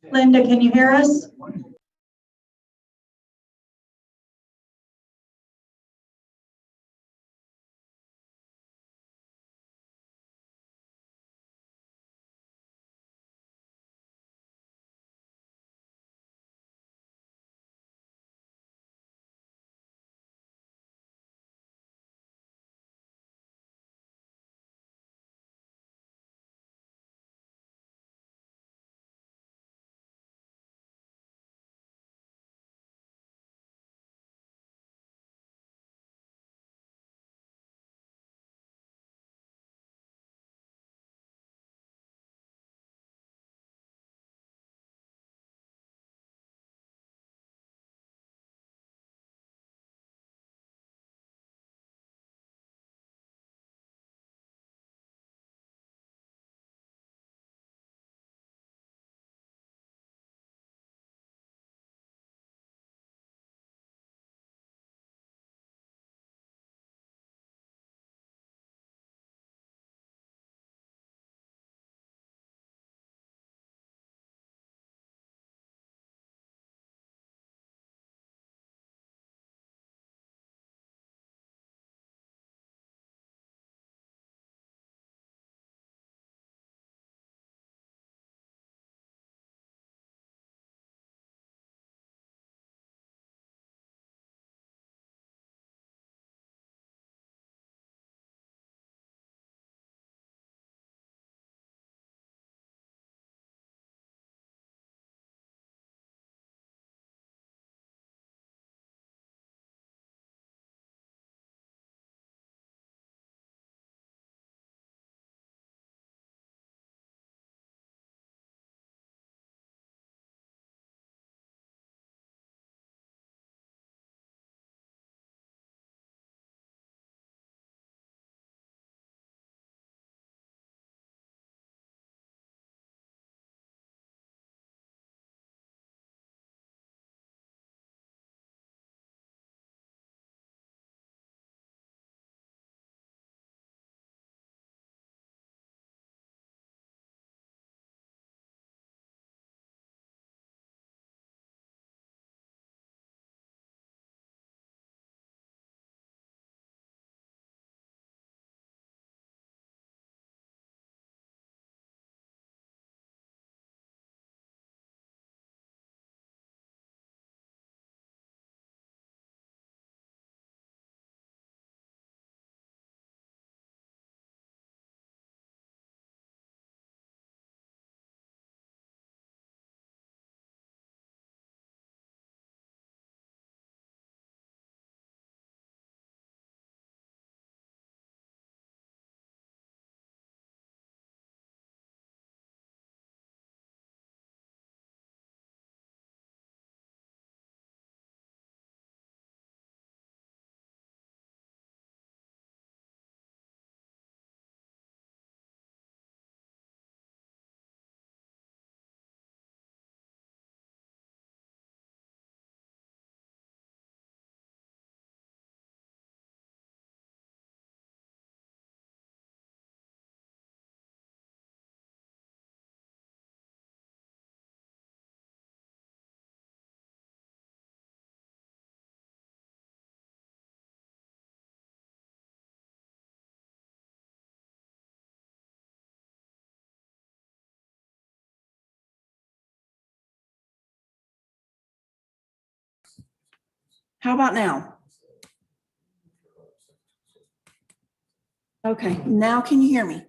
Linda, can you hear us? How about now? Okay, now can you hear me?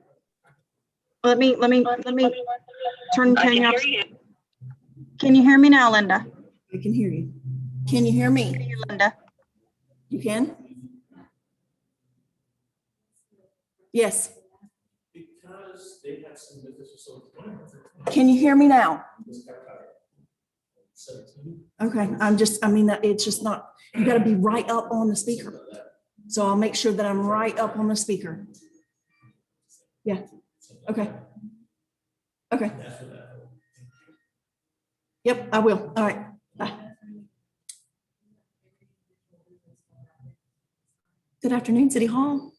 Let me turn off. Can you hear me now, Linda? I can hear you. Can you hear me? Linda? You can? Yes. Because they have some business facilities. Can you hear me now? 17. Okay, it's just not, you gotta be right up on the speaker. So I'll make sure that I'm right up on the speaker. Yeah, okay. Okay. Yep, I will. All right, bye. Good afternoon, City Hall.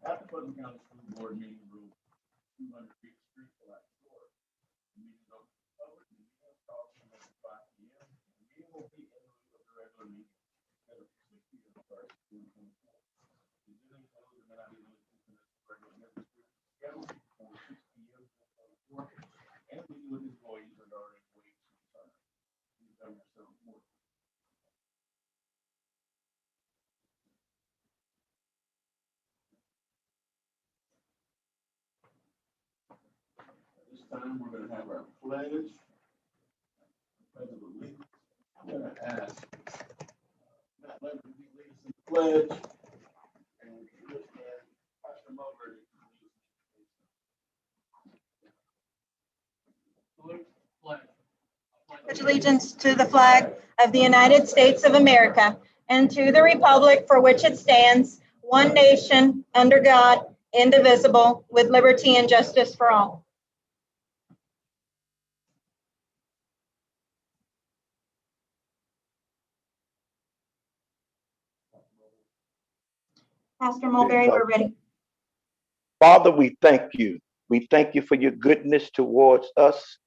At the Putnam County School Board meeting room, 200 feet street black door. The meeting is open to the public, and the meeting is called to 5 p.m. The meeting will be in lieu of the regular meeting at 6 p.m. starting June 24th. The meeting closed and then I be limited to the regular meeting scheduled for 6 p.m. And meeting with employees regarding wage concerns. Please have yourself more. This time, we're gonna have our pledge. President, I'm gonna ask Matt Leonard to lead us in the pledge. And Pastor Mulberry to lead us in the pledge. Pledge allegiance to the flag of the United States of America and to the republic for which it stands, one nation, under God, indivisible, with liberty and justice for all. Pastor Mulberry, we're ready. Father, we thank you. We thank you for your goodness towards us.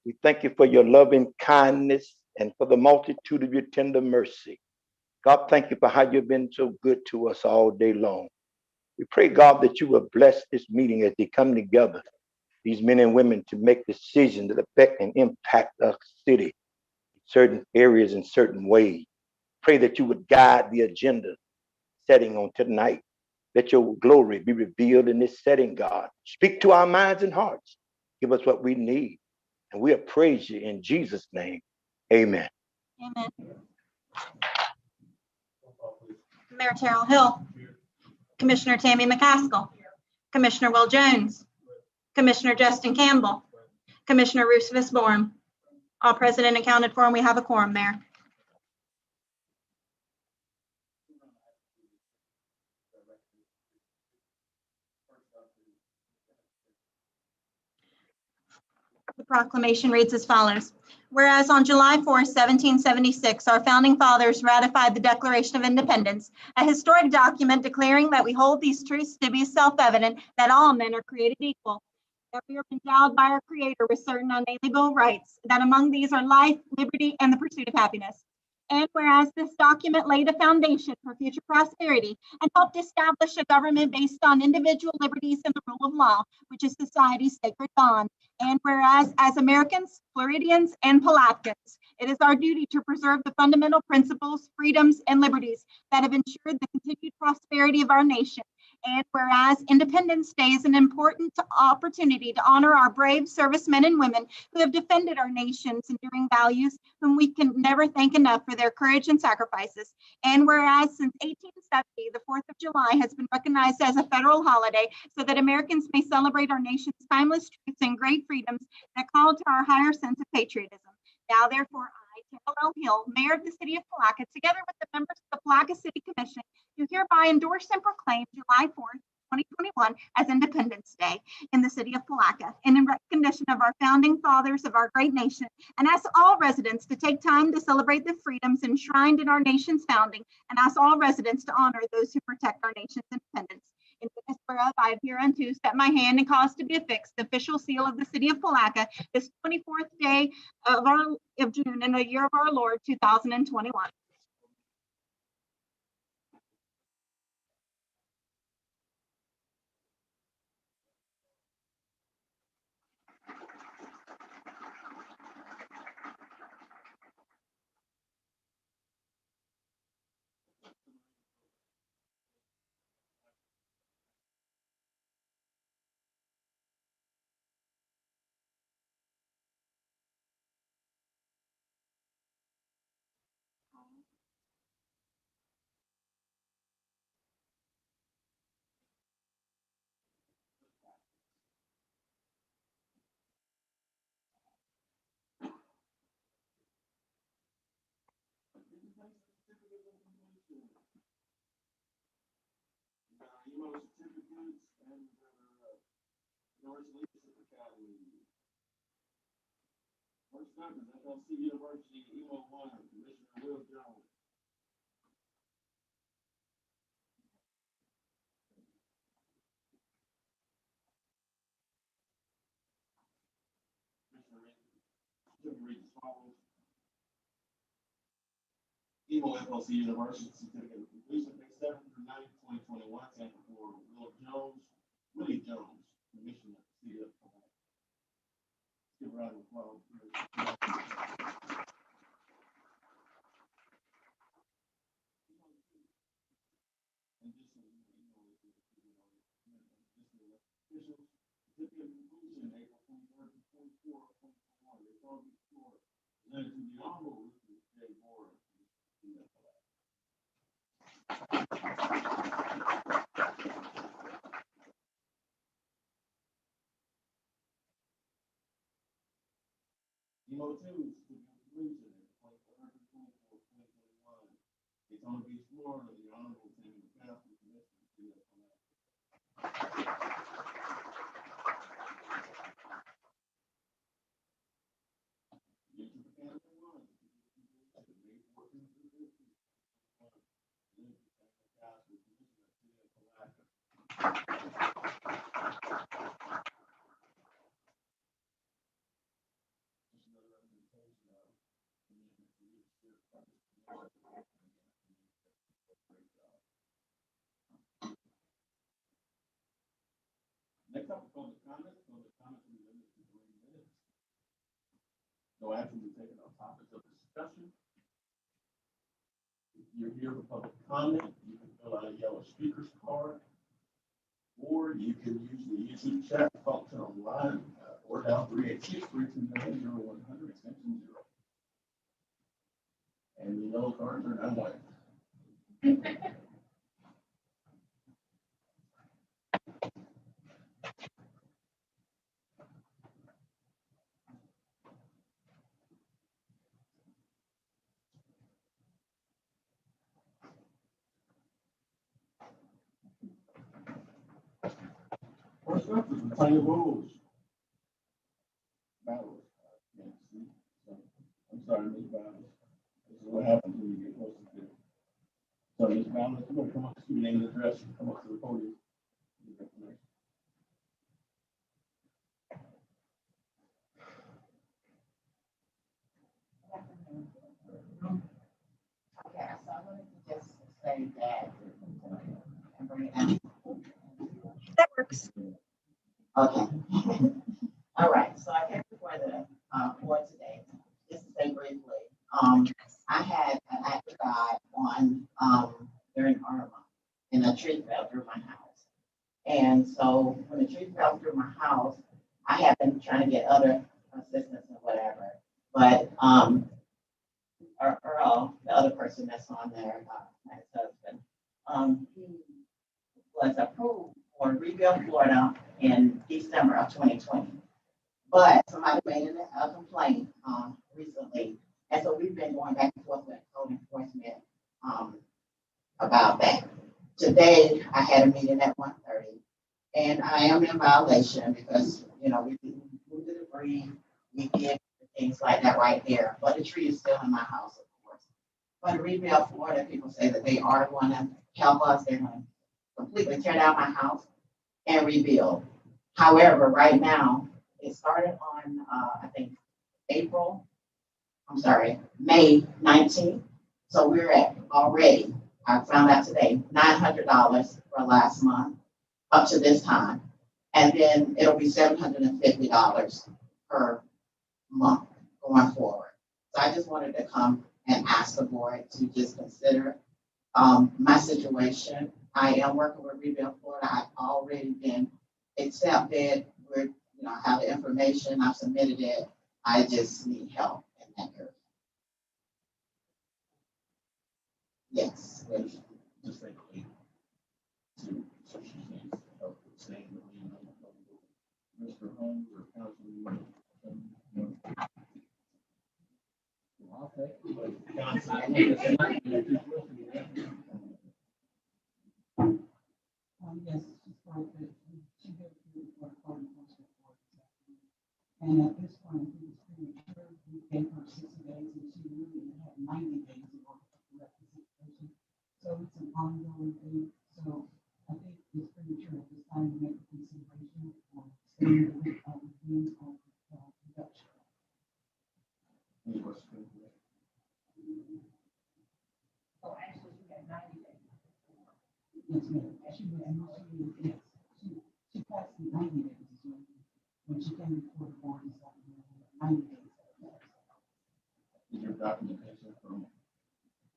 We thank you for your loving kindness and for the multitude of your tender mercy. God, thank you for how you've been so good to us all day long. We pray, God, that you will bless this meeting as they come together, these men and women, to make decisions that affect and impact our city in certain areas in certain ways. Pray that you would guide the agenda setting on tonight. Let your glory be revealed in this setting, God. Speak to our minds and hearts. Give us what we need. And we'll praise you in Jesus' name. Amen. Amen. Mayor Terrell Hill. Commissioner Tammy McCaskill. Commissioner Will Jones. Commissioner Justin Campbell. Commissioner Rufus Borum. All present and accounted for, and we have a quorum, Mayor. The proclamation reads as follows. Whereas on July 4, 1776, our founding fathers ratified the Declaration of Independence, a historic document declaring that we hold these truths to be self-evident that all men are created equal, that we are endowed by our Creator with certain unalienable rights, that among these are life, liberty, and the pursuit of happiness. And whereas this document laid a foundation for future prosperity and helped establish a government based on individual liberties and the rule of law, which is society's sacred bond. And whereas as Americans, Floridians, and Palatkans, it is our duty to preserve the fundamental principles, freedoms, and liberties that have ensured the continued prosperity of our nation. And whereas Independence Day is an important opportunity to honor our brave servicemen and women who have defended our nation's enduring values, whom we can never thank enough for their courage and sacrifices. And whereas since 1870, the 4th of July has been recognized as a federal holiday so that Americans may celebrate our nation's timeless truths and great freedoms that call to our higher sense of patriotism. Now, therefore, I, Terrell Hill, Mayor of the City of Palatka, together with the members of the Palatka City Commission, do hereby endorse and proclaim July 4th, 2021 as Independence Day in the City of Palatka, and in recognition of our founding fathers of our great nation, and ask all residents to take time to celebrate the freedoms enshrined in our nation's founding, and ask all residents to honor those who protect our nation's independence. In witness whereof, I have hereunto set my hand and caused to be affixed the official seal of the City of Palatka this 24th day of June in the year of our Lord 2021. Emo certificates and Norris Leadership Academy. First up is FLC University Emo 1, Commissioner Will Jones. Read as follows. Emo FLC University Certificate of Completion, May 7th through 9th, 2021, sample for Willie Jones, Commissioner CF. Give a round of applause. Officials, certificate of completion, April 23rd to 24th, 2021. They call me floor. Presented to the Honorable Richard J. Board. Emo 2, certificate of completion, April 23rd to 24th, 2021. Daytona Beach, Florida, the Honorable Tammy McCaffrey, Commissioner CF. Next up, public comments. Public comments will be limited to 3 minutes. No action will be taken on topics of discussion. If you're here for public comment, you can fill out a yellow speakers card, or you can use the YouTube chat function online, or dial 386-329-0100 extension 0. And the yellow cards are now white. First up is the Tanya Rules. Battles. I'm sorry, Ms. Battles. This is what happens when you get close to this. So, Ms. Battles, come on, give your name and address, and come up to the podium. Okay, so I wanted to just say that and bring it out. That works. Okay. All right, so I came before the board today, just to say briefly, I had an act of God on during Irma, and a tree fell through my house. And so when the tree fell through my house, I have been trying to get other assistance and whatever, but Earl, the other person that's on there, my husband, he was approved for Rebuild Florida in December of 2020. But somebody made a complaint recently, and so we've been going back and forth with code enforcement about that. Today, I had a meeting at 1:30, and I am in violation because, you know, we moved the debris, we did things like that right there, but the tree is still in my house, of course. But Rebuild Florida, people say that they are going to help us. They're going to completely tear down my house and rebuild. However, right now, it started on, I think, May 19th. So we're at already, I found out today, $900 for last month up to this time. And then it'll be $750 per month going forward. So I just wanted to come and ask the board to just consider my situation. I am working with Rebuild Florida. I've already been accepted. I have the information. I've submitted it. I just need help in that area. Yes. Just like so she needs help with saying that we know Mr. Holmes or Councilman. I'll take it. Yes, she's right, but she did do what code enforcement for exactly. And at this point, it was premature, we gave her 60 days and she really had 90 days in order to correct the situation. So it's an ongoing thing, so I think it's premature at this time to make a consideration for staying with being on production. So actually, you got 90 days. Yes, ma'am. She passed the 90 days as well. When she came before the board, it's like 90 days. Is your documentation from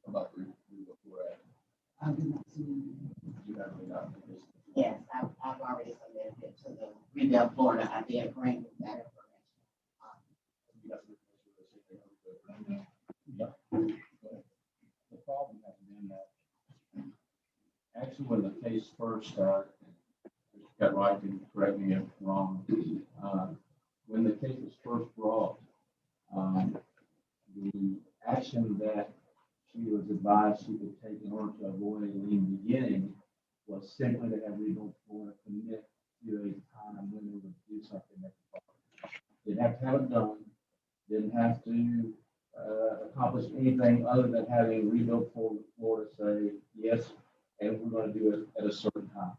about before that? I did not see any. You have any documentation? Yes, I've already submitted it to the Rebuild Florida. I did bring that information. You got the information. Yeah. The problem has been that actually when the case first started, got right, and correct me if I'm wrong, when the case was first brought, the action that she was advised she could take in order to avoid a lien beginning was simply to have legal Florida commit to a time when they would do something at the property. Didn't have to have it done, didn't have to accomplish anything other than having Rebuild Florida say, yes, and we're going to do it at a certain time,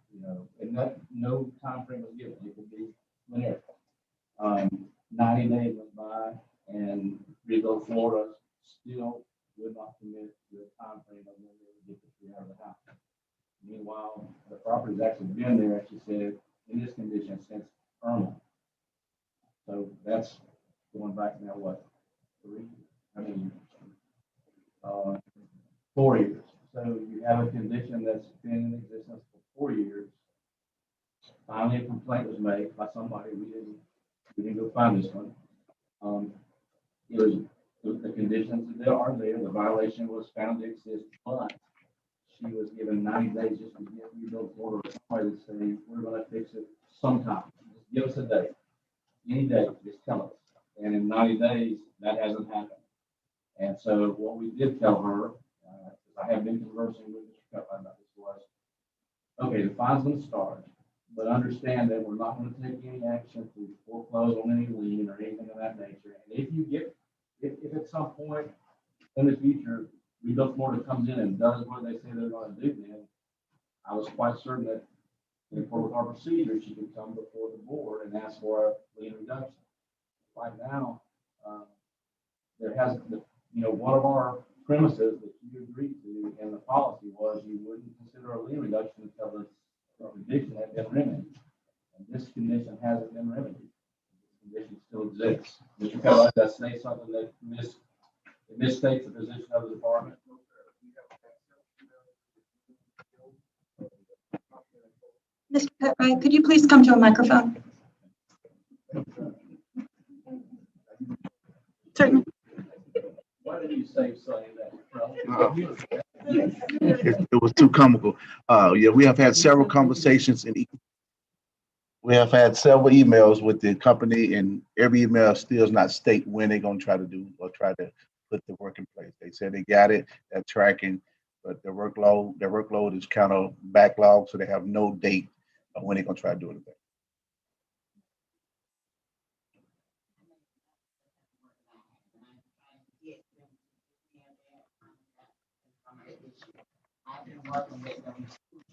and that no time frame was given. It could be whenever. 90 days went by, and Rebuild Florida still would not commit to a time frame of when they would get the tree out of the house. Meanwhile, the property's actually been there, as she said, in this condition since Irma. So that's going back now, what, 4 years. So you have a condition that's been in existence for 4 years. Finally, a complaint was made by somebody. We didn't go find this one. It was the conditions that are there. The violation was found to exist, but she was given 90 days just to get Rebuild Florida somebody to say, we're going to fix it sometime. Just give us a date. Any date, just tell us. And in 90 days, that hasn't happened. And so what we did tell her, I have been conversing with Mr. Cutler about this, was, okay, the fine's going to start, but understand that we're not going to take any action to foreclose on any lien or anything of that nature. And if at some point in the future, Rebuild Florida comes in and does what they say they're going to do, then I was quite certain that in accordance with our procedure, she could come before the board and ask for a lien reduction. Right now, there hasn't, one of our premises that you agreed to and the policy was you wouldn't consider a lien reduction until the condition had been remedied. And this condition hasn't been remedied. This condition still exists. Mr. Keller, does that say something that misstates the position of the department? Mr. Cutright, could you please come to a microphone? Certainly. Why did you say saying that? It was too comical. Yeah, we have had several conversations and we have had several emails with the company, and every email still does not state when they're going to try to do or try to put the work in place. They said they got it, they're tracking, but their workload is kind of backlogged, so they have no date of when they're going to try to do anything. I've been working with them,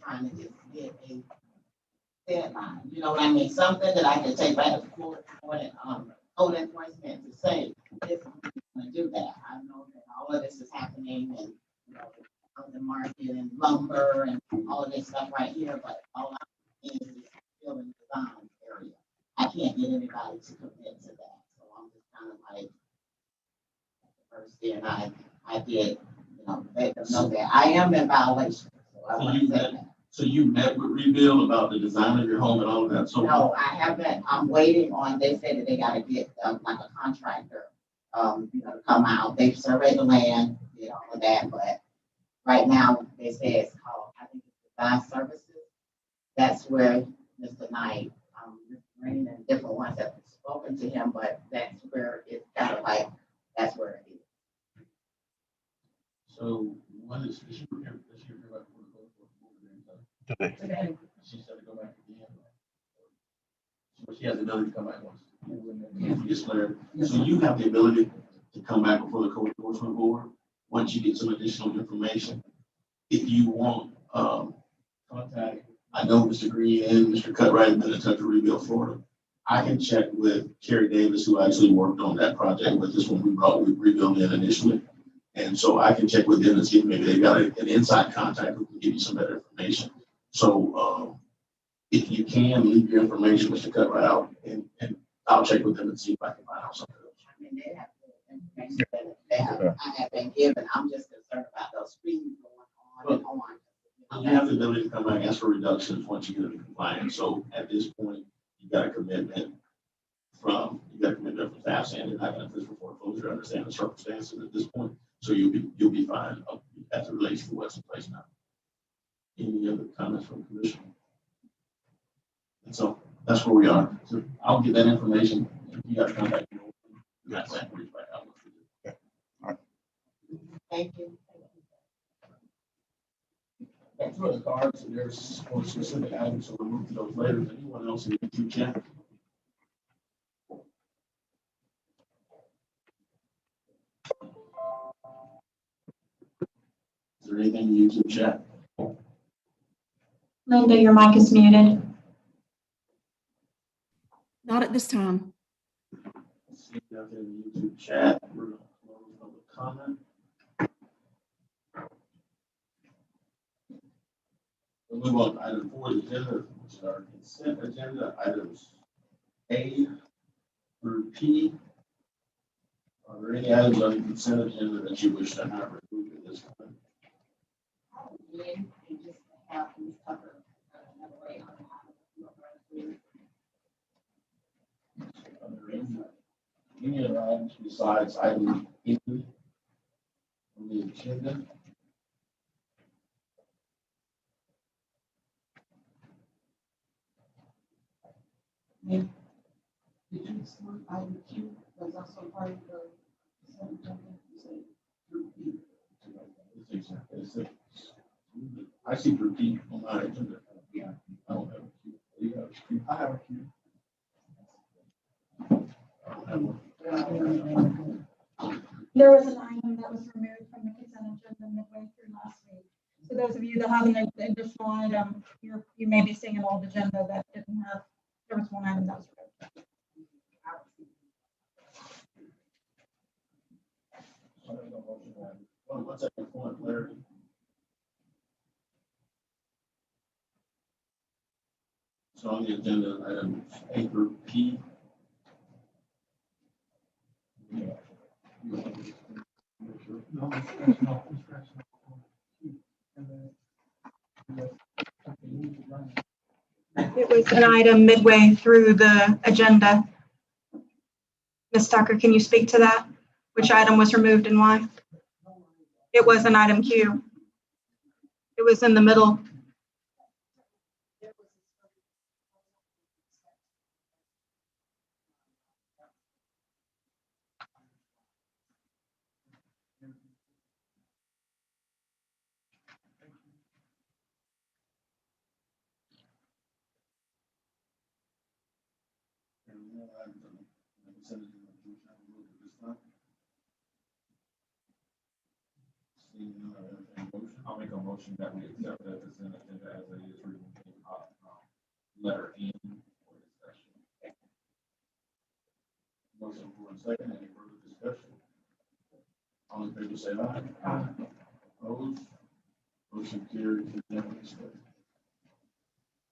trying to just get a deadline, you know what I mean? Something that I can take back to court and code enforcement to say, this is going to do that. I know that all of this is happening and, the market and lumber and all of this stuff right here, but all I'm in is still in the design area. I can't get anybody to commit to that. So I'm just kind of like, first year, and I did, let them know that I am in violation. So I want to say that. So you met with Rebuild about the design of your home and all of that? So No, I haven't. I'm waiting on, they said that they got to get like a contractor, to come out. They've surveyed the land, did all of that, but right now they say it's called, I think it's Design Services. That's where Mr. Knight, Mr. Green and different ones have spoken to him, but that's where it's kind of like, that's where it is. She has the ability to come back once. If you get cleared. So you have the ability to come back before the code enforcement board, once you get some additional information. If you want, contact, I know Mr. Green and Mr. Cutright have been in touch with Rebuild Florida. I can check with Kerry Davis, who actually worked on that project with this one we rebuilt in initially. And so I can check with them and see if maybe they've got an inside contact who can give you some better information. So if you can leave your information, Mr. Cutright, out, and I'll check with them and see if I can find out something else. I mean, they have the information that they have, I have been given. I'm just concerned about those speeds going on and on. You have the ability to come back and ask for reductions once you get into compliance. So at this point, you got a commitment from staff saying they're not going to push for foreclosure, understand the circumstances at this point. So you'll be fine as it relates to what's in place now. Any other comments from the commission? And so that's where we are. So I'll get that information. If you guys contact me, you guys can reach back out. Thank you. Back to the cards, there's more specific items, so we'll move to those later. Anyone else in the YouTube chat? Is there anything in the YouTube chat? Linda, your mic is muted. Not at this time. See nothing in the YouTube chat. We're going to close public comment. We'll move on to item 4 of the agenda, which is our consent agenda, items A through P. Are there any items on the consent agenda that you wish to have removed at this time? Probably, and just have these covered another way on Are there any other items besides item E on the agenda? Did you exclude item Q was also part of the consent agenda? You said repeat. I see repeat on my agenda. Yeah. I don't have a Q. You have a Q? I have a Q. I don't have one. There was an item that was removed from the consent agenda midway through last week. So those of you that have an additional item, you may be seeing an old agenda that didn't have, there was one item that was removed. What's that point, Larry? So on the agenda, item A through P. No, It was an item midway through the agenda. Ms. Tucker, can you speak to that? Which item was removed and why? It was an item Q. It was in the middle. I'll make a motion that we accept that consent agenda as it is written in letter N for discussion. Motion for a second, any further discussion? All in favor, say aye. Opposed? Motion carried unanimously.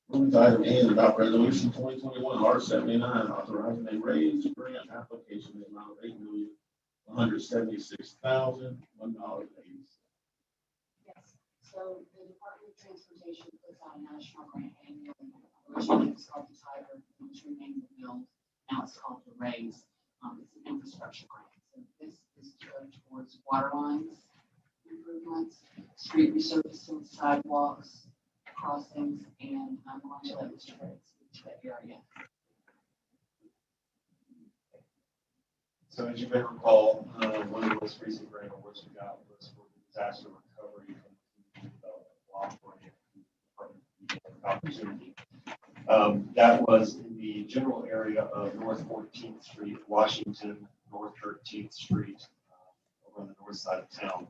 Moving to item N, about resolution 2021 R79, authorizing a raise grant application in the amount of $8,176,001.80. Yes, so the Department of Transportation puts out a national grant annually. Originally it was called the Tiger, which renamed the bill. Now it's called the RAISE. It's an infrastructure grant. So this is towards water lines improvements, street resurfacing, sidewalks, crossings, and I'm going to let Mr. Harris speak to that area. So as you may recall, one of the most recent grant awards we got was for disaster recovery from the block grant. Opportunity. That was in the general area of North 14th Street, Washington, North 13th Street, over on the north side of town.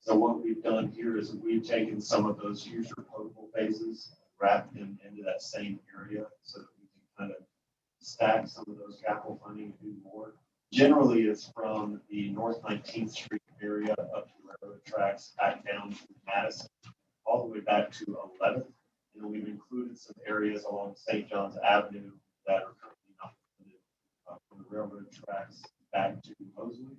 So what we've done here is we've taken some of those future potable phases, wrapped them into that same area so that we can kind of stack some of those capital funding and do more. Generally, it's from the North 19th Street area up to the railroad tracks, back down to Madison, all the way back to 11th. And then we've included some areas along St. John's Avenue that are currently not funded, from the railroad tracks back to Mosley,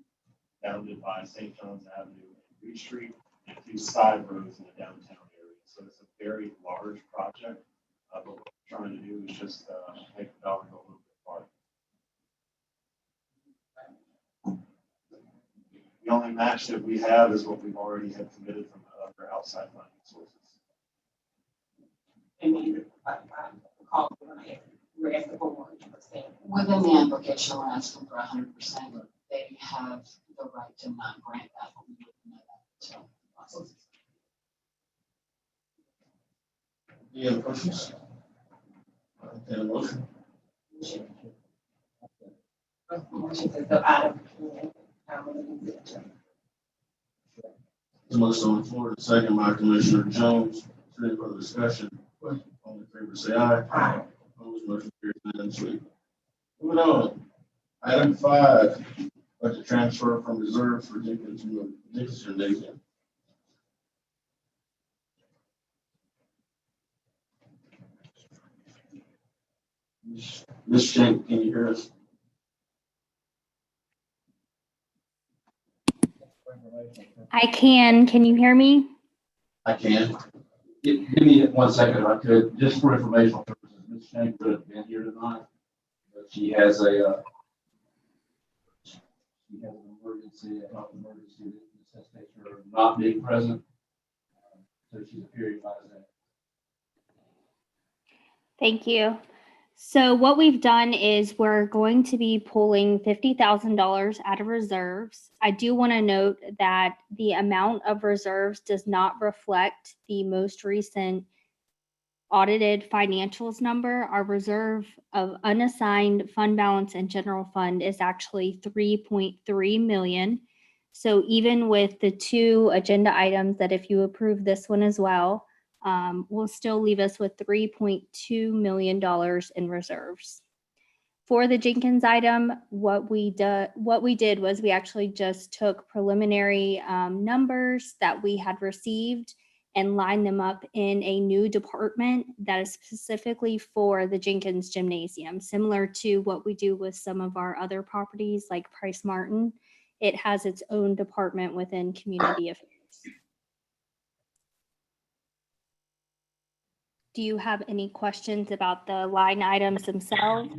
bounded by St. John's Avenue and Reed Street, and a few side roads in the downtown area. So it's a very large project, but what we're trying to do is just make the dollar go a little bit farther. The only match that we have is what we've already had committed from other outside funding sources. And then, call we're asking for 100%. Within the application, we're asking for 100%. They have the right to not grant that, but we wouldn't know that until the process. Any other questions? Any motion? Motion to the item. The motion on the floor, the second by Commissioner Jones. Is there any further discussion? All in favor, say aye. Aye. Opposed, motion carries unanimously. Moving on. Item 5, budget transfer from reserves for Jenkins Gymnasium. Ms. Shank, can you hear us? I can. Can you hear me? I can. Give me 1 second if I could, just for informational purposes. Ms. Shank could have been here tonight, but she has an emergency, a health emergency that necessitates her not being present. So she's appearing by that. Thank you. So what we've done is we're going to be pulling $50,000 out of reserves. I do want to note that the amount of reserves does not reflect the most recent audited financials number. Our reserve of unassigned fund balance and general fund is actually 3.3 million. So even with the 2 agenda items that if you approve this one as well, will still leave us with $3.2 million in reserves. For the Jenkins item, what we did was we actually just took preliminary numbers that we had received and lined them up in a new department that is specifically for the Jenkins Gymnasium, similar to what we do with some of our other properties like Price Martin. It has its own department within Community Affairs. Do you have any questions about the line items themselves?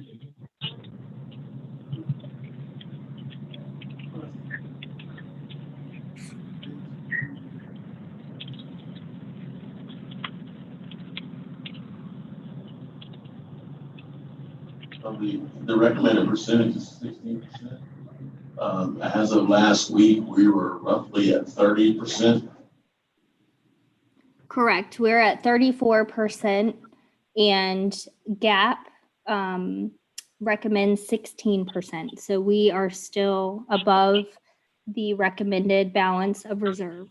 The recommended percentage is 16%. As of last week, we were roughly at 30%. Correct. We're at 34% and GAP recommends 16%. So we are still above the recommended balance of reserves.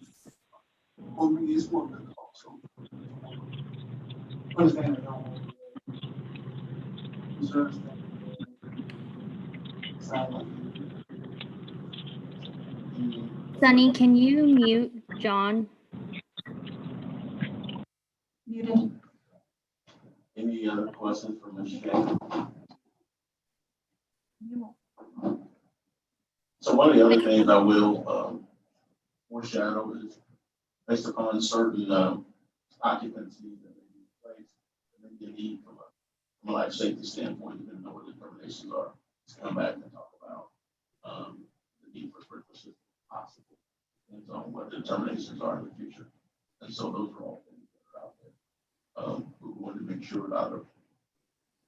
Sunny, can you mute John? Muted. Any other questions for Ms. Shank? So one of the other things I will foreshadow is based upon certain occupancies that may be in place, and then you need from a life safety standpoint, depending on what the determinations are, to come back and talk about the need for sprinkler systems possible, depends on what the determinations are in the future. And so those are all things that are out there. We wanted to make sure out of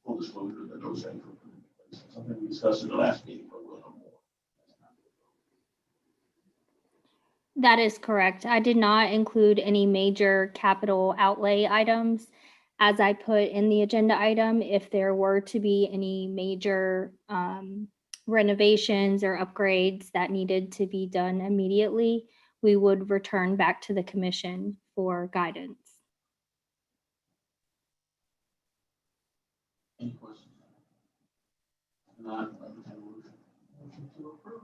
full disclosure that those things were put in place. Something we discussed in the last meeting, but we'll know more. That is correct. I did not include any major capital outlay items. as I put in the agenda item, if there were to be any major renovations or upgrades that needed to be done immediately, we would return back to the commission for guidance. Any questions? Not, motion to approve.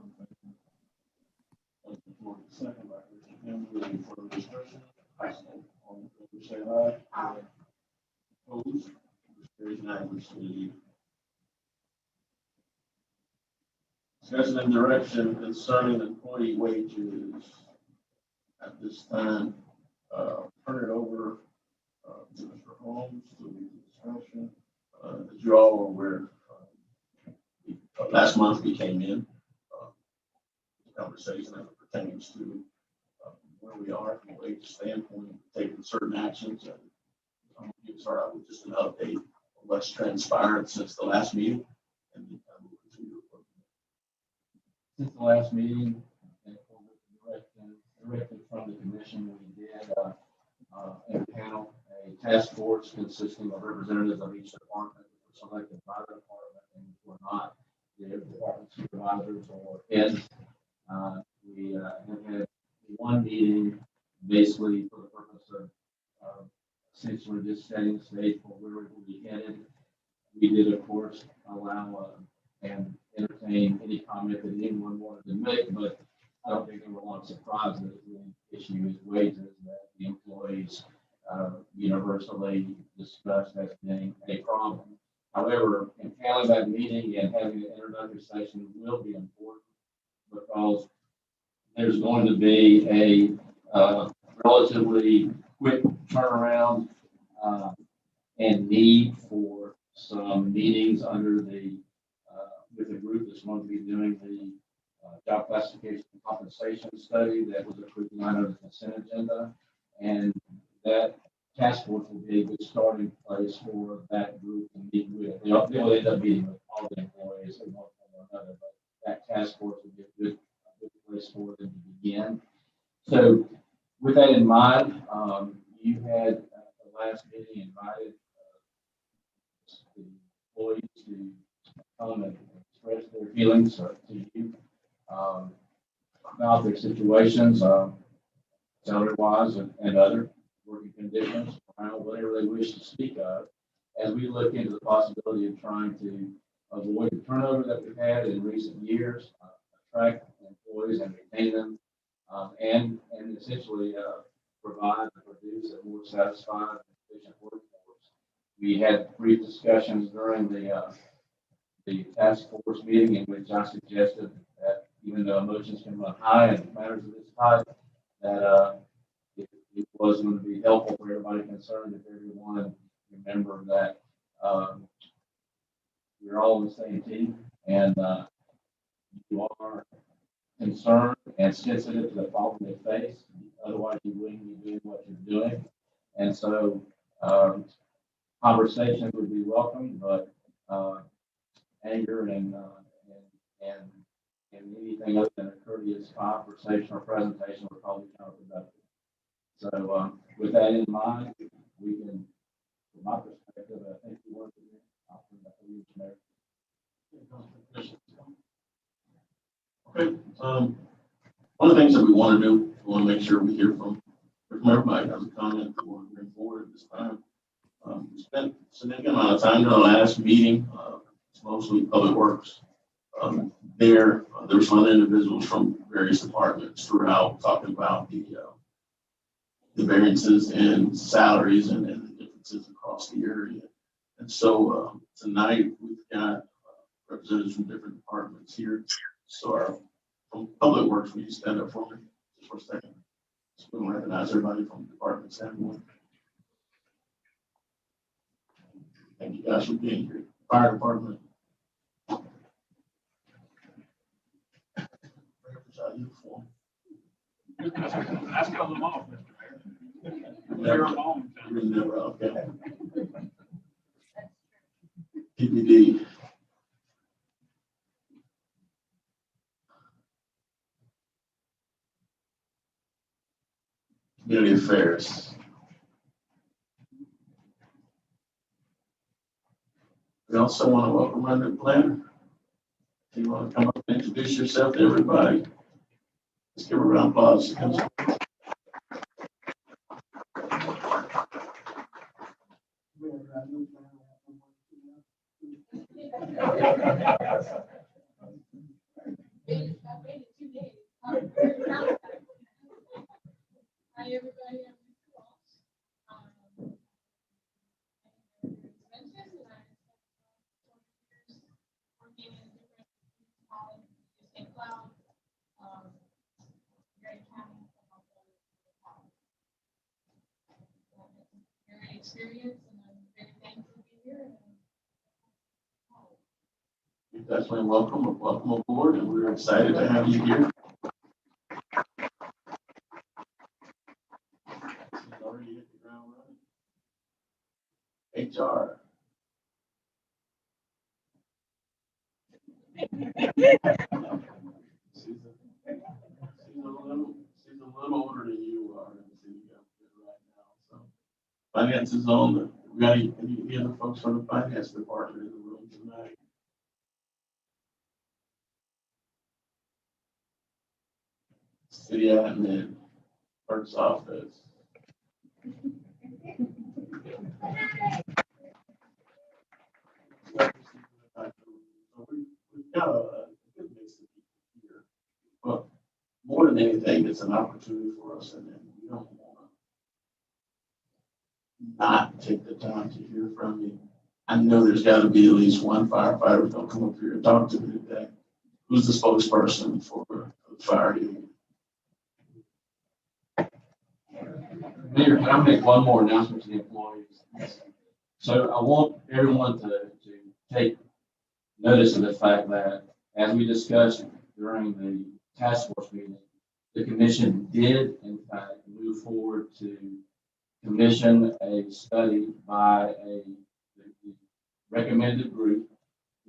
Second by Commissioner Campbell, any further discussion? All in favor, say aye. Aye. Opposed? Carries unanimously. Discussion and direction concerning employee wages. At this time, turn it over to Mr. Holmes to lead the discussion. As you all are aware, last month we came in conversation as it pertains to where we are from a wage standpoint, taking certain actions, and get started with just an update of what's transpired since the last meeting. And then move to your report. Since the last meeting, and directed from the commission, we did impanel a task force consisting of representatives of each department, selected by the department, and were not the department supervisors or heads. We have had one meeting basically for the purpose of essentially just setting the stage for where we will be headed. We did, of course, allow and entertain any comment that anyone wanted to make, but I don't think there were a lot of surprises. The issue is wages that the employees universally discussed as being a problem. However, in having that meeting and having an introductory session will be important because there's going to be a relatively quick turnaround and need for some meetings under the with the group that's going to be doing the job classification and compensation study that was approved tonight on the consent agenda, and that task force will be a good starting place for that group to meet with. They'll end up meeting with all the employees in one form or another, but that task force will be a good place for them to begin. So with that in mind, you had the last meeting invited the employees to come and express their feelings to you about their situations, salary-wise and other working conditions, whatever they wish to speak of, as we look into the possibility of trying to avoid the turnover that we've had in recent years, attract employees and retain them, and essentially provide and produce a more satisfied and efficient workforce. We had brief discussions during the task force meeting in which I suggested that even though emotions can run high in matters of this type, that it was going to be helpful for everybody concerned if everyone remember that we're all on the same team, and you are concerned and sensitive to the problem they face. Otherwise, you wouldn't be doing what you're doing. And so, conversation would be welcome, but anger and anything other than a courteous conversation or presentation would probably be counterproductive. So, with that in mind, we can, from my perspective, I think we work with you. I'll turn that to you, Mayor. Okay, one of the things that we want to do, we want to make sure we hear from everybody has a comment we want to bring forward at this time. We spent a significant amount of time during the last meeting, it's mostly public works. There were some other individuals from various departments throughout talking about the variances in salaries and the differences across the area. And so tonight we've got representatives from different departments here. So from public works, will you stand up for me just for a second? So we can recognize everybody from the department standpoint. Thank you guys for being here. Fire department. Uniform. That's because I'm off, Mr. Mayor. Never, You're on. you're never, okay. PPD. Community affairs. We also want to welcome our new planner. If you want to come up and introduce yourself to everybody, let's give her a round of applause. She comes up. Hi, everybody. I'm Ms. Walsh. Working in different in cloud, very county. Very experienced, and I'm very thankful to be here. You're definitely welcome aboard, and we're excited to have you here. She's already hit the ground running. HR. She's a little older than you are in the city government right now, so. Finance is on. We got any other folks from the finance department in the room tonight? City admin, clerk's office. So we've got a good mix of people here. But more than anything, it's an opportunity for us, and then we don't want to not take the time to hear from you. I know there's got to be at least one firefighter who's going to come up here and talk to me today. Who's the spokesperson for the fire union? Mayor, can I make one more announcement to the employees? So I want everyone to take notice of the fact that, as we discussed during the task force meeting, the commission did in fact move forward to commission a study by the recommended group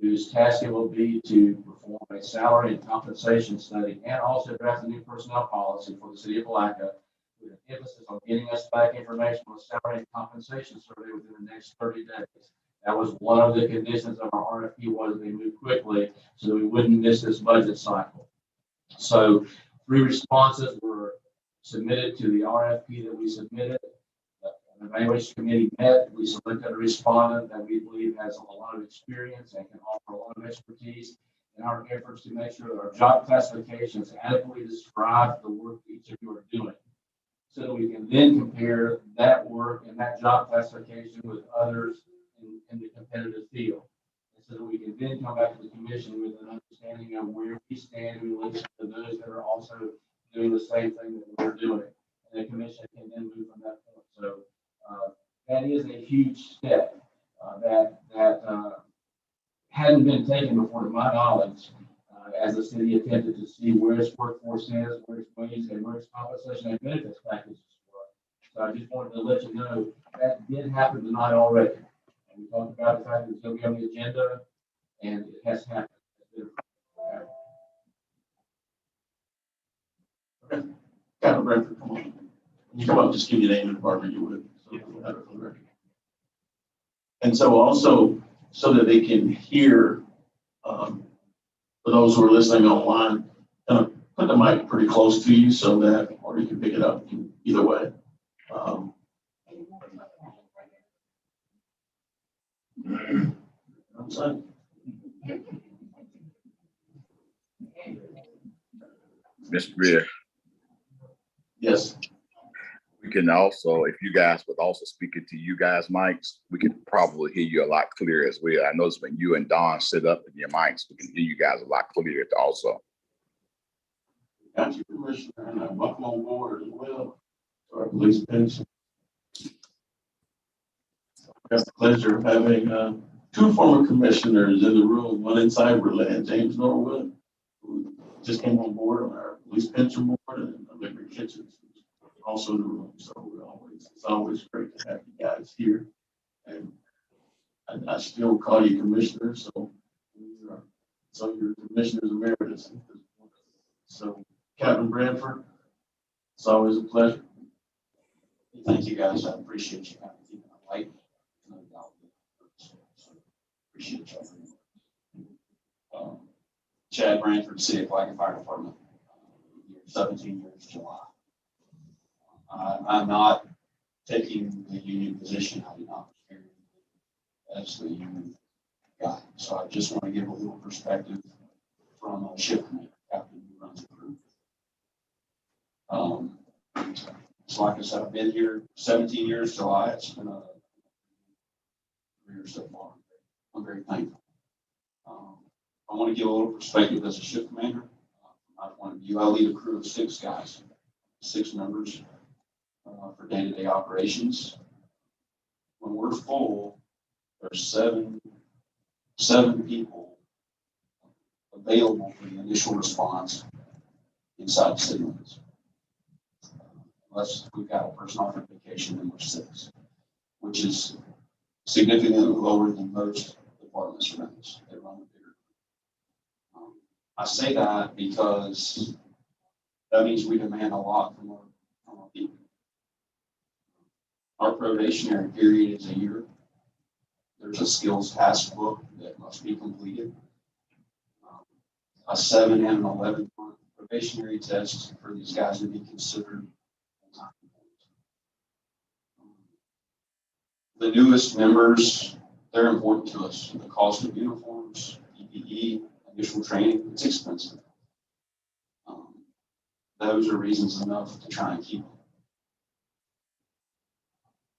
whose task it will be to perform a salary and compensation study and also draft a new personnel policy for the city of Palatka, with an emphasis on getting us back information on the salary and compensation survey within the next 30 days. That was one of the conditions of our RFP, was they move quickly so that we wouldn't miss this budget cycle. So 3 responses were submitted to the RFP that we submitted. The evaluation committee met. We selected a respondent that we believe has a lot of experience and can offer a lot of expertise in our efforts to make sure that our job classifications adequately describe the work each of you are doing, so that we can then compare that work and that job classification with others in the competitive field. And so that we can then come back to the commission with an understanding of where we stand in relation to those that are also doing the same thing that we're doing. And the commission can then move from that point. So that is a huge step that hadn't been taken before, to my knowledge, as the city attempted to see where its workforce is, where its wages and where its compensation and benefits packages were. So I just wanted to let you know that did happen tonight already. And we talked about the fact that it's going to be on the agenda, and it has happened. Okay. Captain Bradford, come on. When you come up, just give your name and department you would. So we'll have it for the record. And so also, so that they can hear, for those who are listening online, put the mic pretty close to you so that, or you can pick it up either way. Outside. Mr. Greer, Yes. we can also, if you guys would also speak into you guys' mics, we can probably hear you a lot clearer as well. I notice when you and Don sit up in your mics, we can hear you guys a lot clearer also. Got you, Commissioner, and I welcome on board as well to our police pension. Got the pleasure of having 2 former commissioners in the room, one in Cyberland, James Norwood, who just came on board on our police pension board, and Liberty Kitchens, who's also in the room. So it's always great to have you guys here. And I still call you commissioners, so you're commissioners emeritus. So Captain Bradford, it's always a pleasure. Thank you, guys. I appreciate you having me. I like Appreciate y'all. Chad Branford, City of Palatka Fire Department, 17 years July. I'm not taking the union position. I do not care as the union guy. So I just want to give a little perspective from a ship commander, captain who runs the crew. So like I said, I've been here 17 years July. It's been a career so far. I'm very thankful. I want to give a little perspective as a ship commander. From my point of view, I lead a crew of 6 guys, 6 members for day-to-day operations. When we're full, there's seven people available for the initial response inside the city limits. Unless we've got a person off on vacation, then we're 6, which is significantly lower than most departments around us. They run a bigger. I say that because that means we demand a lot from our people. Our probationary period is a year. There's a skills task book that must be completed. A 7 and an 11-month probationary test for these guys to be considered full-time employees. The newest members, they're important to us. The cost of uniforms, PPE, initial training, it's expensive. Those are reasons enough to try and keep them.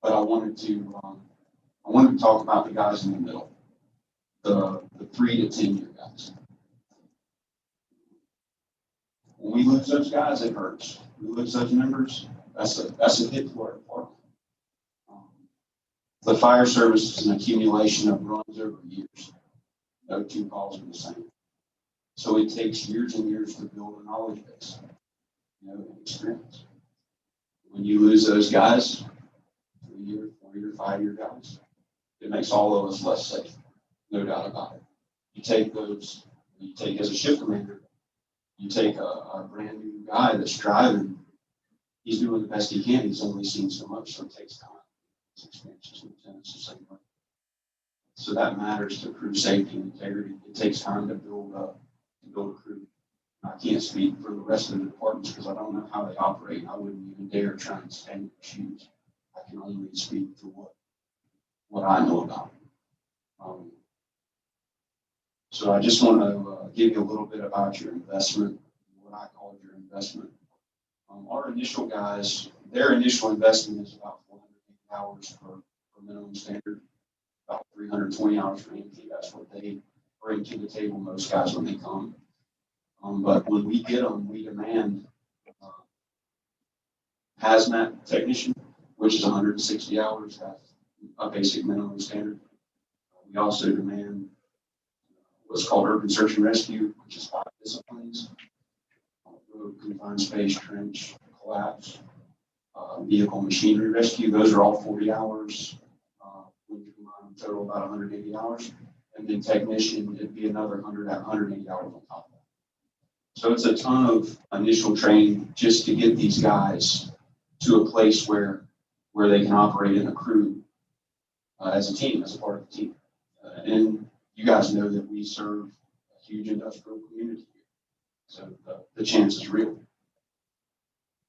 But I wanted to talk about the guys in the middle, the 3 to 10 year guys. When we lose those guys, it hurts. We lose those members, that's a hit to our department. The fire service is an accumulation of runs over years. No 2 calls are the same. So it takes years and years to build a knowledge base, and experience. When you lose those guys, 3-year, 4-year, 5-year guys, it makes all of us less safe, no doubt about it. You take as a shift commander, you take a brand new guy that's driving, he's doing the best he can, he's only seen so much, so it takes time. It's experiences, lieutenants the same way. So that matters to crew safety and integrity. It takes time to build a crew. I can't speak for the rest of the departments because I don't know how they operate. I wouldn't even dare try and stand in their shoes. I can only speak to what I know about. So I just want to give you a little bit about your investment, what I call your investment. Our initial guys, their initial investment is about 480 hours per minimum standard, about 320 hours for EMT. That's what they bring to the table, most guys, when they come. But when we get them, we demand hazmat technician, which is 160 hours. That's a basic minimum standard. We also demand what's called urban search and rescue, which is 5 disciplines: road, confined space, trench, collapse, vehicle machinery rescue. Those are all 40 hours. When you combine them, total about 180 hours. And then technician, it'd be another 180 hours on top of that. So it's a ton of initial training just to get these guys to a place where they can operate in a crew as a team, as a part of the team. And you guys know that we serve a huge industrial community here. So the chance is real.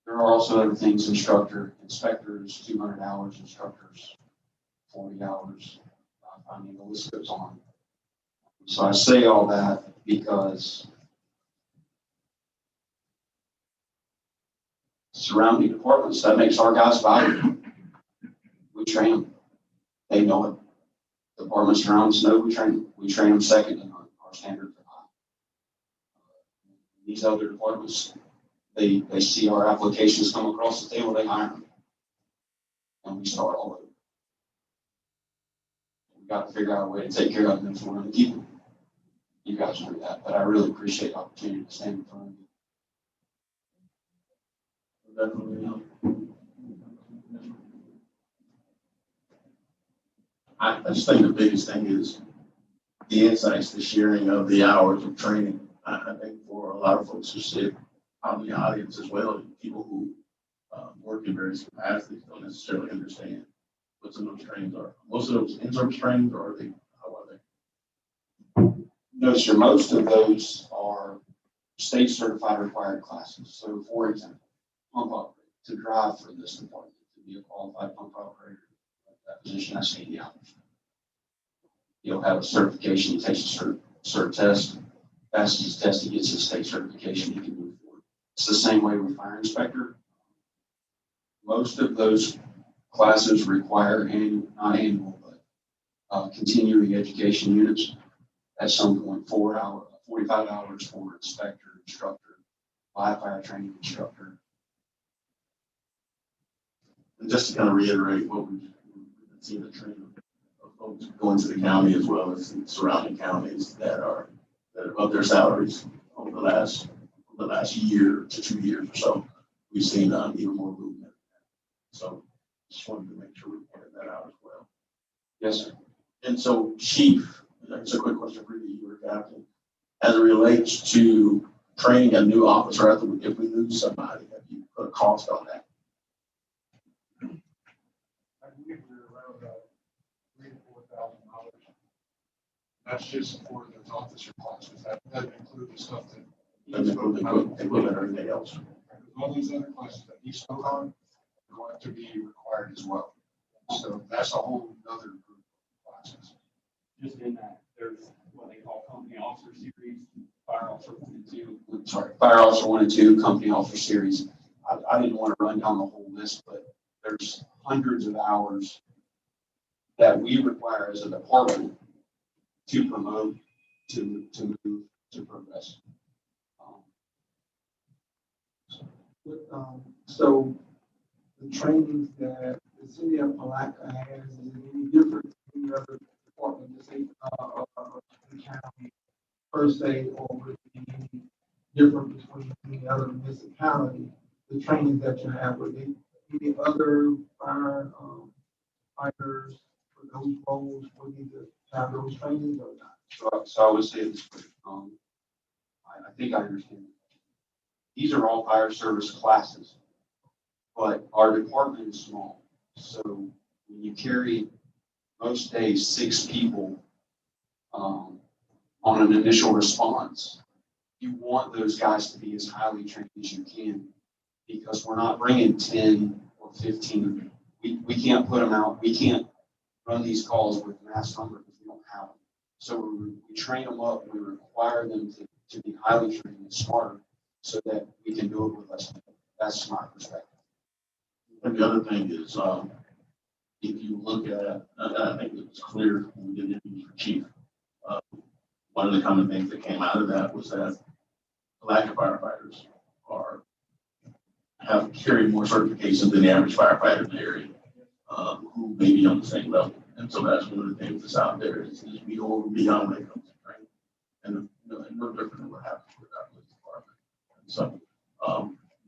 There are also other things: inspectors, 200 hours, instructors, 40 hours. I mean, the list goes on. So I say all that because surrounding departments, that makes our guys valuable. We train them. They know it. Departments around us know we train them. We train them second, and our standards are high. These other departments, they see our applications come across the table, they hire them. And we start all over. We've got to figure out a way to take care of them if we're going to keep them. You guys know that, but I really appreciate the opportunity to stand in front of you. I just think the biggest thing is the insights, the sharing of the hours of training. I think for a lot of folks who sit out in the audience, as well as people who work in various capacities, don't necessarily understand what some of those trainings are. Most of those in-service trainings, or how are they? No, sir, most of those are state certified required classes. So for example, pump operator, to drive for this department, to be a qualified pump operator, that position has 80 hours. You'll have a certification, he takes a cert test, passes his test, he gets his state certification, he can move forward. It's the same way with fire inspector. Most of those classes require not annual, but continuing education units. At some point, 45 hours for inspector, instructor, live fire training instructor. And just to kind of reiterate what we've seen, the trend of folks going to the county as well as the surrounding counties that are up their salaries over the last year to 2 years or so. We've seen even more movement. So just wanted to make sure we pointed that out as well. Yes, sir. And so, Chief, that's a quick question for you, your captain. As it relates to training a new officer, if we lose somebody, have you put a cost on that? I believe we're around $3,000 to $4,000. That's just for those officer classes. That doesn't include the stuff that Doesn't include equipment or anything else? all those other classes that he spoke on are going to be required as well. So that's a whole other group of classes. Just in that, there's what they call company officer series, fire officer 1 and 2. Sorry, fire officer 1 and 2, company officer series. I didn't want to run down the whole list, but there's hundreds of hours that we require as a department to promote, to move, to progress. So the trainings that the city of Palatka has, is it any different from any other department, the state, the county per se, or would it be any different between any other municipality? The trainings that you have, would it any other fire fighters for those roles would need to have those trainings or not? So I would say this, I think I understand. These are all fire service classes, but our department is small. So when you carry most days 6 people on an initial response, you want those guys to be as highly trained as you can, because we're not bringing 10 or 15. We can't put them out. We can't run these calls with mass numbers if we don't have them. So we train them up. We require them to be highly trained and smart so that we can do it with less people. That's my perspective. And the other thing is, if you look at, I think it was clear when we did interviews for chief, one of the common things that came out of that was that Palatka firefighters have carried more certifications than the average firefighter in the area, who may be on the same level. And so that's one of the things that's out there is we go over beyond when it comes to training, and no different than what happens with our police department. And so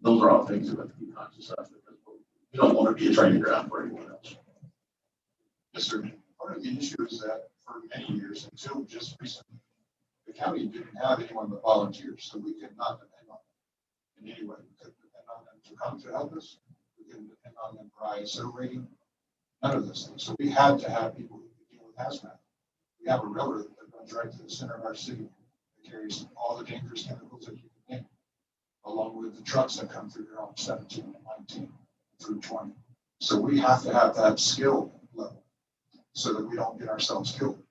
those are all things that we have to be conscious of, because we don't want to be a training ground for anyone else. Yes, sir. Part of the issue is that for many years, until just recently, the county didn't have anyone but volunteers, so we could not depend on them in any way. We couldn't depend on them to come to help us. We couldn't depend on them for ISO rating, none of those things. So we had to have people who could deal with hazmat. We have a railroad that runs right to the center of our city that carries all the dangerous chemicals that you can name, along with the trucks that come through here on 17 and 19 through 20. So we have to have that skill level so that we don't get ourselves killed.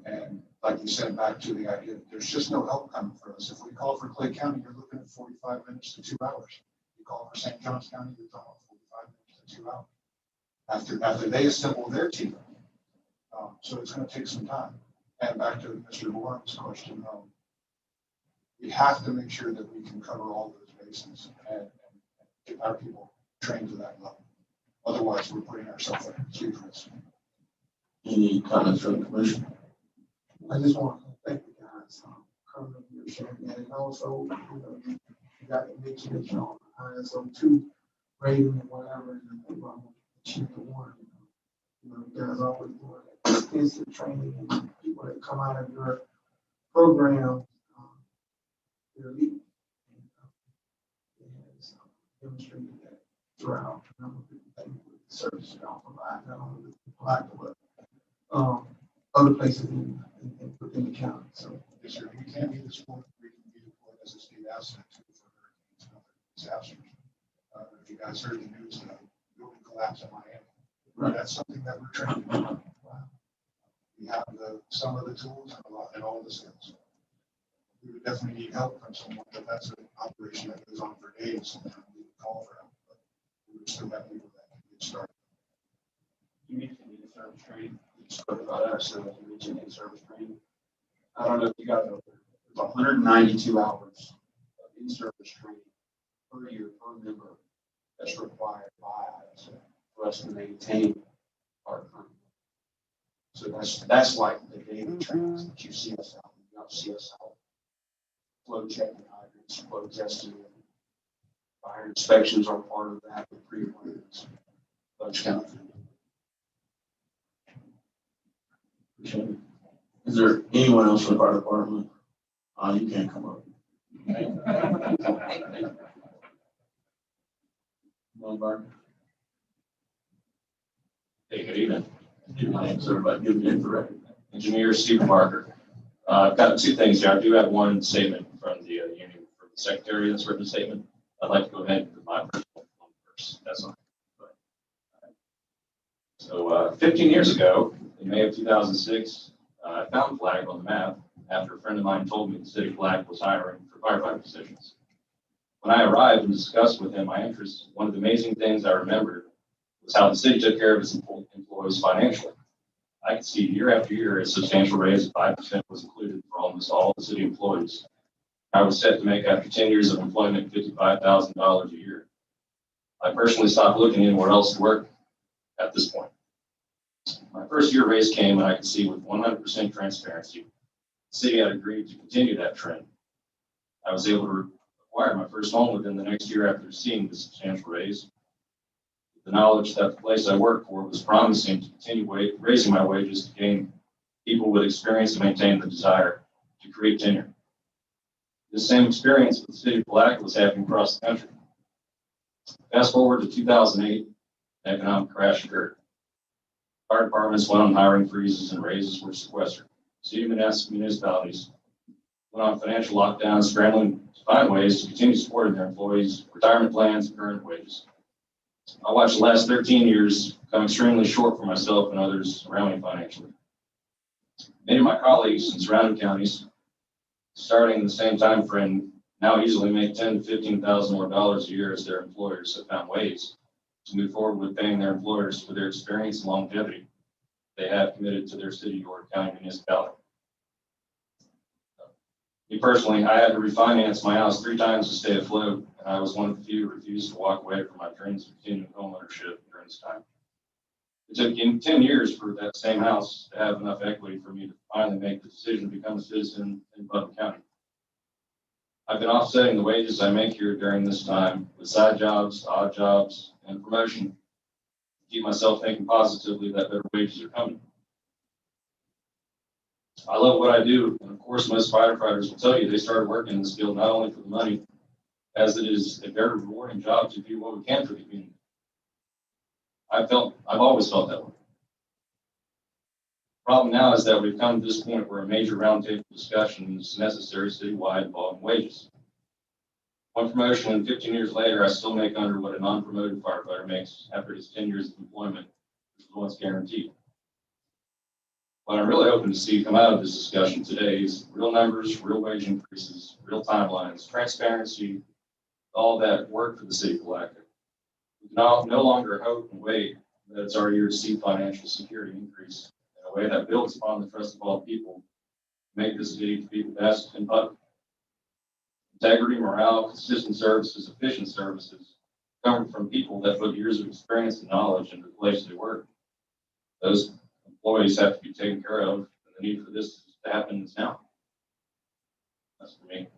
And like you said, back to the idea, there's just no help coming for us. If we call for Clay County, you're looking at 45 minutes to 2 hours. You call for St. Johns County, you're talking about 45 minutes to 2 hours. After they assemble their team. So it's going to take some time. And back to Mr. Warren's question, we have to make sure that we can cover all those bases and get our people trained to that level. Otherwise, we're putting ourselves at huge risk. Any comments from the commission? I just want to thank you guys for coming here, sharing that, and also, you got to mention that you're on ISO 2 rating and whatever, and I think I'm Chief the one. You guys always doing extensive training, and people that come out of your program, they're elite. It has demonstrated that throughout. And I'm a big the service y'all provide, not only with Palatka, but other places in and within the county, so. Yes, sir. We can't be the sport, we can be deployed as a state asset too for hurricanes and other disasters. If you guys heard the news, building collapse in Miami. Right. That's something that we're trained to do. We have some of the tools and all the skills. We would definitely need help from someone, but that's an operation that goes on for days. Sometimes we would call for help, but we would still have people that can get started. You mentioned in-service training. We spoke about that, so you mentioned in-service training. I don't know if you guys know, there's 192 hours of in-service training per year per member that's required by ISA for us to maintain our crew. So that's like the daily trainings that you see us out. You don't see us out flow checking hydrants, flow testing. Fire inspections are part of that with pre-appointments. Those kind of things. Appreciate it. Is there anyone else from the fire department? You can't come up. Lombard. Hey, good evening. Give your names, everybody, give your name for record. Engineer Steve Parker. I've got two things here. I do have one statement from the union, from the secretary, that's written statement. I'd like to go ahead with my personal one first. That's all. So 15 years ago, in May of 2006, I found Flag on the map after a friend of mine told me the city of Flag was hiring for firefighter positions. When I arrived and discussed with him my interests, one of the amazing things I remembered was how the city took care of its employees financially. I could see year after year a substantial raise of 5% was included for almost all the city employees. I was set to make, after 10 years of employment, $55,000 a year. I personally stopped looking anywhere else to work at this point. My first year raise came and I could see with 100% transparency, the city had agreed to continue that trend. I was able to acquire my first home within the next year after seeing the substantial raise. The knowledge that the place I worked for was promising to continue raising my wages to gain people with experience and maintain the desire to create tenure. This same experience with the city of Palatka was happening across the country. Fast forward to 2008, the economic crash occurred. Fire departments went on hiring freezes and raises were sequestered. City municipalities went on financial lockdowns, scrambling to find ways to continue supporting their employees' retirement plans and current wages. I watched the last 13 years come extremely short for myself and others around me financially. Many of my colleagues in surrounding counties, starting in the same time frame, now easily make $10,000 to $15,000 more a year as their employers have found ways to move forward with paying their employers for their experience and longevity they have committed to their city or county municipality. Me personally, I had to refinance my house 3 times to stay afloat, and I was one of the few who refused to walk away from my dreams of continuing homeownership during this time. It took 10 years for that same house to have enough equity for me to finally make the decision to become a citizen in Putnam County. I've been offsetting the wages I make here during this time with side jobs, odd jobs, and promotion to keep myself thinking positively that better wages are coming. I love what I do, and of course, most firefighters will tell you they started working in this field not only for the money, as it is a very rewarding job to do what we can for the community. I've always felt that way. Problem now is that we've come to this point where a major roundtable discussion is necessary citywide involving wages. One promotion and 15 years later, I still make under what a non-promoted firefighter makes after his 10 years of employment, which was once guaranteed. What I'm really hoping to see come out of this discussion today is real numbers, real wage increases, real timelines, transparency, all that work for the city of Palatka. We can no longer hope and wait that it's our year to see financial security increase in a way that builds upon the trust of all people, make this city to be the best in Putnam. Integrity, morale, consistent services, efficient services come from people that put years of experience and knowledge into the place they work. Those employees have to be taken care of, and the need for this to happen is now. That's for me.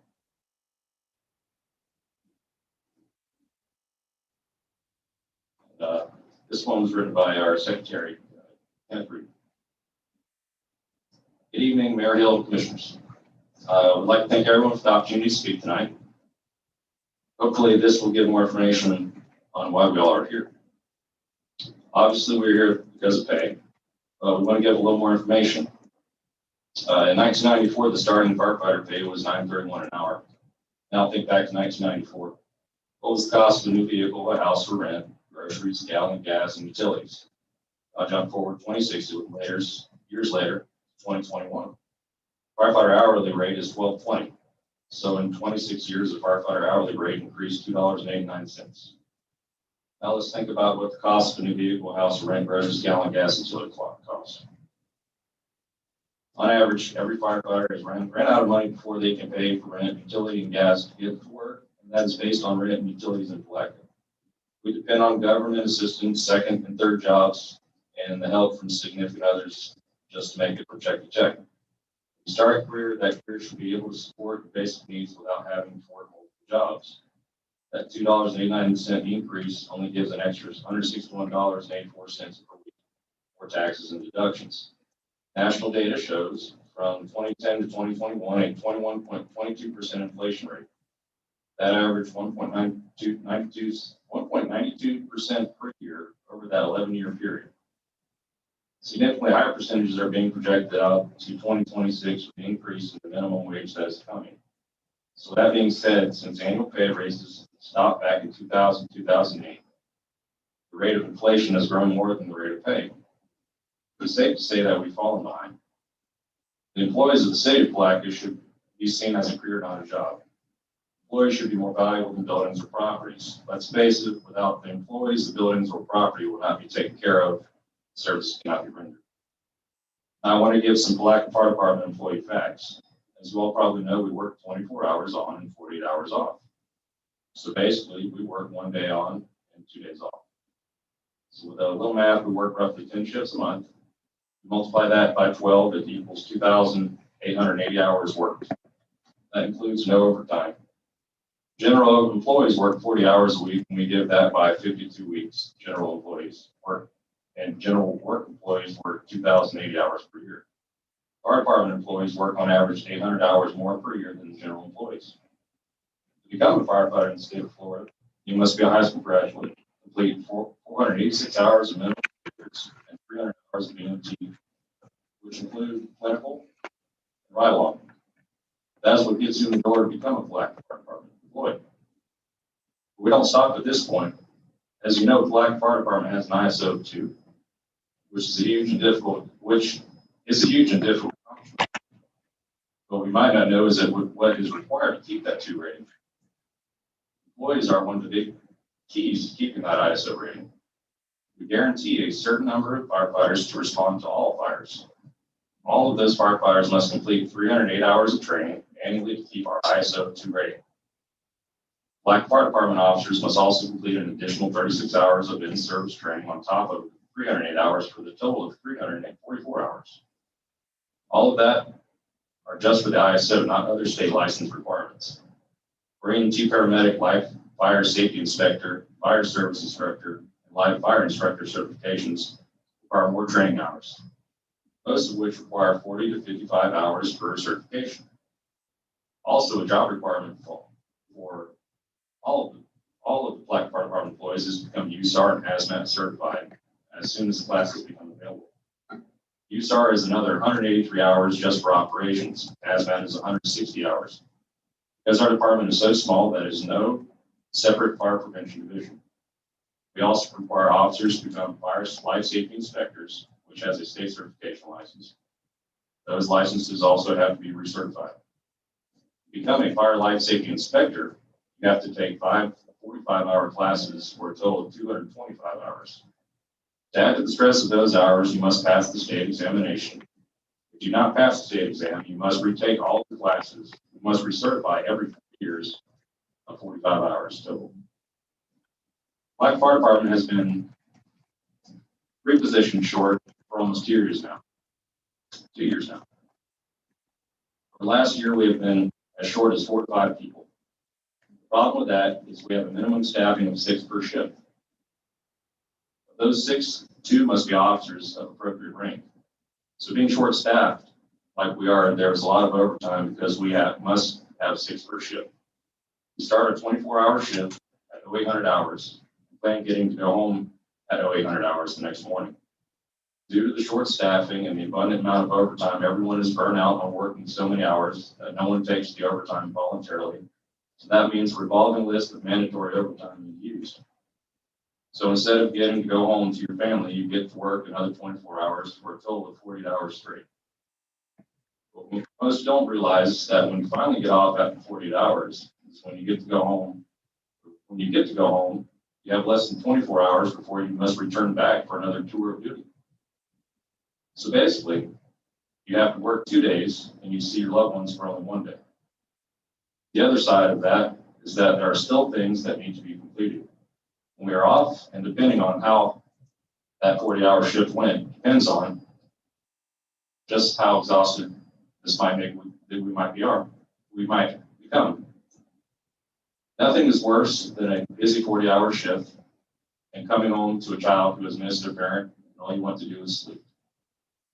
This one was written by our secretary, Kenneth Reed. Good evening, Mayor Hill, Commissioners. I would like to thank everyone for the opportunity to speak tonight. Hopefully this will give more information on why we all are here. Obviously, we're here because of pay, but we want to give a little more information. In 1994, the starting firefighter pay was $9.31 an hour. Now think back to 1994. What was the cost of a new vehicle, a house for rent, groceries, gallon, gas, and utilities? I'll jump forward 26 years later, 2021. Firefighter hourly rate is $12.20. So in 26 years, the firefighter hourly rate increased $2.89. Now let's think about what the cost of a new vehicle, house for rent, groceries, gallon, gas, and utility costs. On average, every firefighter has ran out of money before they can pay for rent, utility, and gas to get to work, and that is based on rent and utilities in Palatka. We depend on government assistance, second and third jobs, and the help from significant others just to make it project a check. You start a career, that career should be able to support your basic needs without having to work multiple jobs. That $2.89 increase only gives an extra $161.84 per week for taxes and deductions. National data shows from 2010 to 2021 a 21.22% inflation rate. That averaged 1.92% per year over that 11-year period. Significantly higher percentages are being projected out to 2026 with the increase in the minimum wage that is coming. So that being said, since annual pay raises stopped back in 2000, 2008, the rate of inflation has grown more than the rate of pay. It's safe to say that we've fallen behind. The employees of the city of Palatka should be seen as a career, not a job. Employees should be more valuable than buildings or properties. Let's face it, without the employees, the buildings or property will not be taken care of, service cannot be rendered. I want to give some Palatka Fire Department employee facts. As you all probably know, we work 24 hours on and 48 hours off. So basically, we work 1 day on and 2 days off. So with a little math, we work roughly 10 shifts a month. Multiply that by 12, it equals 2,880 hours worked. That includes no overtime. General employees work 40 hours a week, and we give that by 52 weeks. General employees work, and general work employees work 2,080 hours per year. Fire department employees work on average 800 hours more per year than general employees. To become a firefighter in the state of Florida, you must be a high school graduate, complete 486 hours of minimum years, and 300 hours of EMT, which include clinical and ride-along. That's what gets you in the door to become a Palatka Fire Department employee. We don't stop at this point. As you know, Palatka Fire Department has an ISO 2, which is a huge and difficult accomplishment. What we might not know is that what is required to keep that 2 rating. Employees are one of the big keys to keeping that ISO rating. We guarantee a certain number of firefighters to respond to all fires. All of those firefighters must complete 308 hours of training annually to keep our ISO 2 rating. Palatka Fire Department officers must also complete an additional 36 hours of in-service training on top of 308 hours for the total of 344 hours. All of that are just for the ISO, not other state license requirements. Marine and paramedic, life fire safety inspector, fire service instructor, and live fire instructor certifications require more training hours, most of which require 40 to 55 hours per certification. Also, a job requirement for all of the Palatka Fire Department employees is to become USAR and hazmat certified as soon as the classes become available. USAR is another 183 hours just for operations. Hazmat is 160 hours. Because our department is so small, that is no separate fire prevention division. We also require officers to become fire life safety inspectors, which has a state certification license. Those licenses also have to be recertified. To become a fire life safety inspector, you have to take 5 45-hour classes for a total of 225 hours. To add to the stress of those hours, you must pass the state examination. If you do not pass the state exam, you must retake all the classes. You must recertify every 4 years of 45 hours total. Palatka Fire Department has been repositioned short for almost 2 years now. 2 years now. For last year, we have been as short as 4 to 5 people. The problem with that is we have a minimum staffing of 6 per shift. Of those 6, 2 must be officers of appropriate rank. So being short-staffed, like we are, there's a lot of overtime because we must have 6 per shift. We start a 24-hour shift at 0800 hours, and plan getting to go home at 0800 hours the next morning. Due to the short staffing and the abundant amount of overtime, everyone is burnt out on working so many hours that no one takes the overtime voluntarily. So that means a revolving list of mandatory overtime is used. So instead of getting to go home to your family, you get to work another 24 hours for a total of 48 hours straight. What most don't realize is that when you finally get off after 48 hours, is when you get to go home. When you get to go home, you have less than 24 hours before you must return back for another tour of duty. So basically, you have to work 2 days and you see your loved ones for only 1 day. The other side of that is that there are still things that need to be completed. When we are off, and depending on how that 40-hour shift went, depends on just how exhausted this might make that we might become. Nothing is worse than a busy 40-hour shift and coming home to a child who has missed their parent and all you want to do is sleep.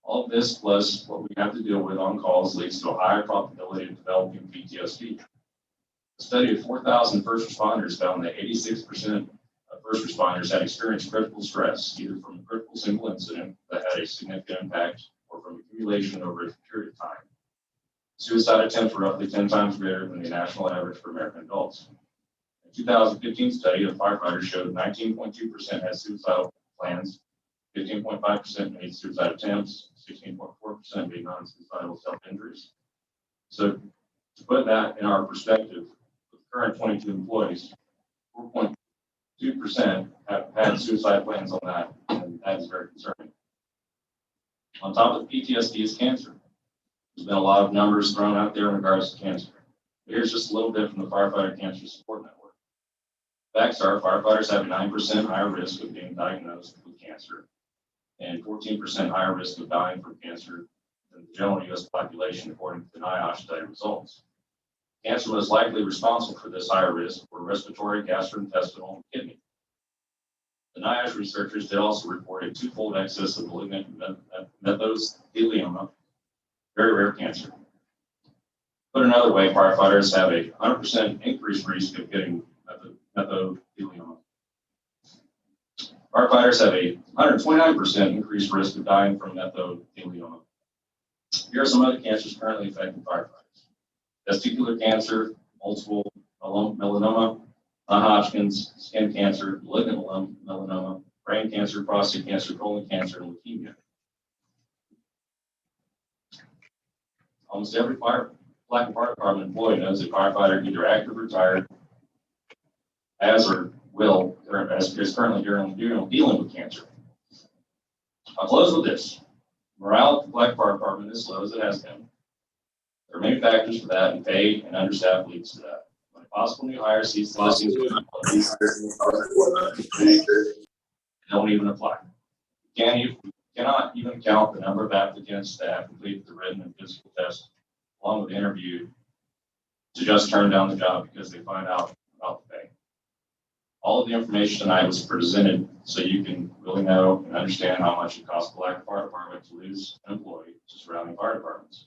All of this plus what we have to deal with on calls leads to a higher probability of developing PTSD. A study of 4,000 first responders found that 86% of first responders had experienced critical stress, either from a critical single incident that had a significant impact or from accumulation over a period of time. Suicide attempts were roughly 10 times greater than the national average for American adults. A 2015 study of firefighters showed 19.2% had suicidal plans, 15.5% made suicide attempts, 16.4% made non-suicidal self-injuries. So to put that in our perspective, with current 22 employees, 4.2% have had suicide plans on that, and that is very concerning. On top of PTSD is cancer. There's been a lot of numbers thrown out there in regards to cancer. Here's just a little bit from the Firefighter Cancer Support Network. Facts are firefighters have a 9% higher risk of being diagnosed with cancer and 14% higher risk of dying from cancer than the general U.S. population, according to the NIOSH study results. Cancer most likely responsible for this higher risk were respiratory, gastrointestinal, and kidney. The NIOSH researchers did also report a twofold excess of malignant mesothelioma, very rare cancer. Put another way, firefighters have a 100% increased risk of getting mesothelioma. Firefighters have a 129% increased risk of dying from mesothelioma. Here are some other cancers currently affecting firefighters: testicular cancer, multiple melanoma, non-Hodgkin's, skin cancer, malignant melanoma, brain cancer, prostate cancer, colon cancer, and leukemia. Almost every Palatka Fire Department employee knows a firefighter either active or retired has or will, or is currently dealing with cancer. I'll close with this. Morale at the Palatka Fire Department is low as it has been. There are many factors for that, and pay and understaffed leads to that. When a possible new hire sees the listings, don't even apply. You cannot even count the number of applicants that have completed the written and physical test along with the interview to just turn down the job because they find out about the pay. All of the information tonight was presented so you can really know and understand how much it costs the Palatka Fire Department to lose an employee to surrounding fire departments.